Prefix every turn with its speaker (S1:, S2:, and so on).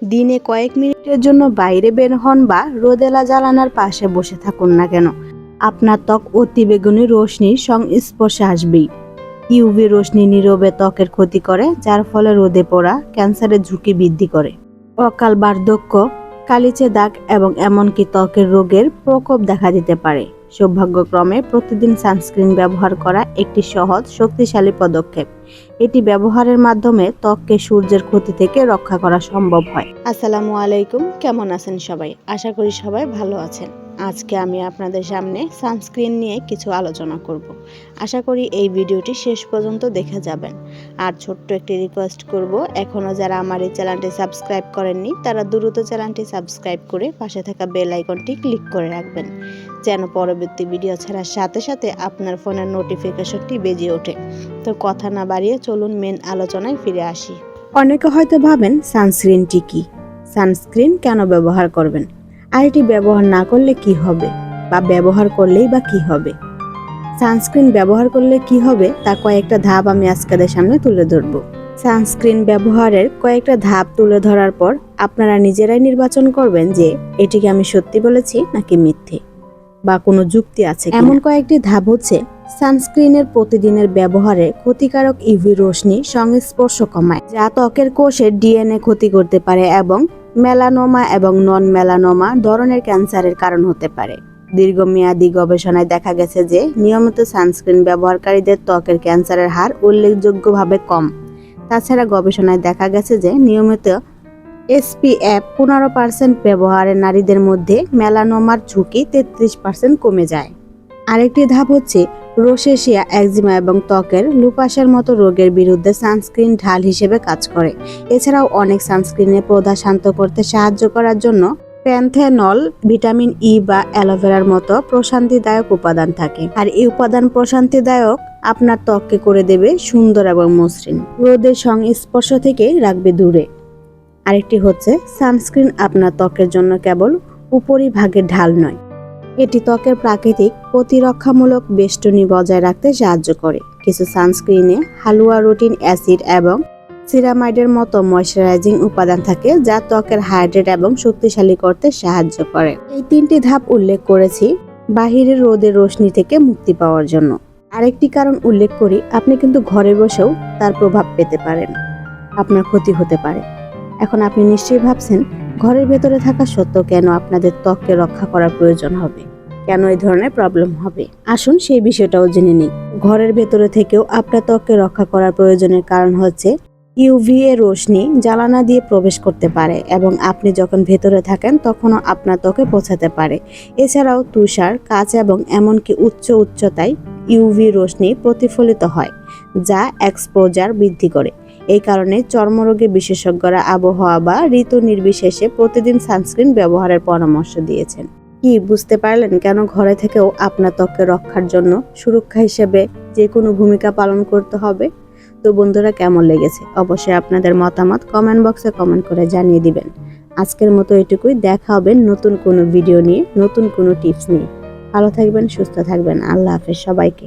S1: দিনে কয়েক মিনিটের জন্য বাইরে বের হন বা রোদেলা জ্বালানার পাশে বসে থাকুন না কেন, আপনার ত্বক অতিবেগুনি রশ্মির সংস্পর্শে আসবেই। ইউভি রশ্মি নীরবে ত্বকের ক্ষতি করে, যার ফলে রোদে পড়া, ক্যান্সারের ঝুঁকি বৃদ্ধি করে। অকাল বার্ধক্য, কালিচে দাগ এবং এমনকি ত্বকের রোগের প্রকোপ দেখা দিতে পারে। সৌভাগ্যক্রমে প্রতিদিন সানস্ক্রিন ব্যবহার করা একটি সহজ, শক্তিশালী পদক্ষেপ। এটি ব্যবহারের মাধ্যমে ত্বককে সূর্যের ক্ষতি থেকে রক্ষা করা সম্ভব হয়। আসসালামু আলাইকুম, কেমন আছেন সবাই? আশা করি সবাই ভালো আছেন। আজকে আমি আপনাদের সামনে সানস্ক্রিন নিয়ে কিছু আলোচনা করব। আশা করি এই ভিডিওটি শেষ পর্যন্ত দেখে যাবেন। আর ছোট্ট একটি রিকোয়েস্ট করব, এখনও যারা আমার এই চ্যানেলটি সাবস্ক্রাইব করেননি তারা দ্রুত চ্যানেলটি সাবস্ক্রাইব করে পাশে থাকা বেল আইকনটি ক্লিক করে রাখবেন, যেন পরবর্তী ভিডিও ছাড়ার সাথে সাথে আপনার ফোনের নোটিফিকেশনটি বেজে ওঠে। তো কথা না বাড়িয়ে চলুন মেন আলোচনায় ফিরে আসি। অনেকে হয়তো ভাবেন সানস্ক্রিনটি কি, সানস্ক্রিন কেন ব্যবহার করবেন, আর এটি ব্যবহার না করলে কি হবে, বা ব্যবহার করলেই বা কি হবে। সানস্ক্রিন ব্যবহার করলে কি হবে তা কয়েকটা ধাপ আমি আজকেদের সামনে তুলে ধরব। সানস্ক্রিন ব্যবহারের কয়েকটা ধাপ তুলে ধরার পর আপনারা নিজেরাই নির্বাচন করবেন যে এটিকে আমি সত্যি বলেছি নাকি মিথ্যে, বা কোনো যুক্তি আছে। এমন কয়েকটি ধাপ হচ্ছে: সানস্ক্রিনের প্রতিদিনের ব্যবহারে ক্ষতিকারক ইউভি রশ্মি সংস্পর্শ কমায়, যা ত্বকের কোষের ডিএনএ ক্ষতি করতে পারে এবং মেলানোমা এবং নন মেলানোমা ধরনের ক্যান্সারের কারণ হতে পারে। দীর্ঘমেয়াদী গবেষণায় দেখা গেছে যে নিয়মিত সানস্ক্রিন ব্যবহারকারীদের ত্বকের ক্যান্সারের হার উল্লেখযোগ্যভাবে কম। তাছাড়া গবেষণায় দেখা গেছে যে নিয়মিত SPF 15% ব্যবহারে নারীদের মধ্যে মেলানোমার ঝুঁকি 33% কমে যায়। আরেকটি ধাপ হচ্ছে রোসেশিয়া, একজিমা এবং ত্বকের লুপাসের মতো রোগের বিরুদ্ধে সানস্ক্রিন ঢাল হিসেবে কাজ করে। এছাড়াও অনেক সানস্ক্রিনে প্রদাহ শান্ত করতে সাহায্য করার জন্য প্যান্থেনল, ভিটামিন ই বা অ্যালোভেরার মতো প্রশান্তিদায়ক উপাদান থাকে। আর এই উপাদান প্রশান্তিদায়ক আপনার ত্বককে করে দেবে সুন্দর এবং মসৃণ, রোদের সংস্পর্শ থেকে রাখবে দূরে। আরেকটি হচ্ছে সানস্ক্রিন আপনার ত্বকের জন্য কেবল উপরিভাগের ঢাল নয়, এটি ত্বকের প্রাকৃতিক প্রতিরক্ষামূলক বেষ্টনী বজায় রাখতে সাহায্য করে। কিছু সানস্ক্রিনে হালুয়ারুটিন অ্যাসিড এবং সিরামাইডের মতো ময়শ্চারাইজিং উপাদান থাকে, যা ত্বকের হাইড্রেট এবং শক্তিশালী করতে সাহায্য করে। এই তিনটি ধাপ উল্লেখ করেছি বাহিরের রোদের রোশনি থেকে মুক্তি পাওয়ার জন্য। আরেকটি কারণ উল্লেখ করি, আপনি কিন্তু ঘরে বসেও তার প্রভাব পেতে পারেন, আপনার ক্ষতি হতে পারে। এখন আপনি নিশ্চয়ই ভাবছেন, ঘরের ভেতরে থাকা সত্ত্বেও কেন আপনাদের ত্বককে রক্ষা করার প্রয়োজন হবে, কেন এই ধরনের প্রবলেম হবে। আসুন সেই বিষয়টাও জেনে নিই। ঘরের ভেতরে থেকেও আপনার ত্বককে রক্ষা করার প্রয়োজনের কারণ হচ্ছে ইউভিএ রশ্মি জ্বালানা দিয়ে প্রবেশ করতে পারে এবং আপনি যখন ভেতরে থাকেন তখনও আপনার ত্বকে পৌঁছাতে পারে। এছাড়াও তুষার, কাঁচ এবং এমনকি উচ্চতায় ইউভি রশ্মি প্রতিফলিত হয়, যা এক্সপোজার বৃদ্ধি করে। এই কারণে চর্মরোগে বিশেষজ্ঞরা আবহাওয়া বা ঋতু নির্বিশেষে প্রতিদিন সানস্ক্রিন ব্যবহারের পরামর্শ দিয়েছেন। কি বুঝতে পারলেন কেন ঘরে থেকেও আপনার ত্বককে রক্ষার জন্য সুরক্ষা হিসেবে যে কোনো ভূমিকা পালন করতে হবে? তো বন্ধুরা, কেমন লেগেছে অবশ্যই আপনাদের মতামত কমেন্ট বক্সে কমেন্ট করে জানিয়ে দিবেন। আজকের মতো এটুকুই, দেখা হবে নতুন কোনো ভিডিও নিয়ে, নতুন কোনো টিপস নিয়ে। ভালো থাকবেন, সুস্থ থাকবেন। আল্লাহ হাফেজ সবাইকে।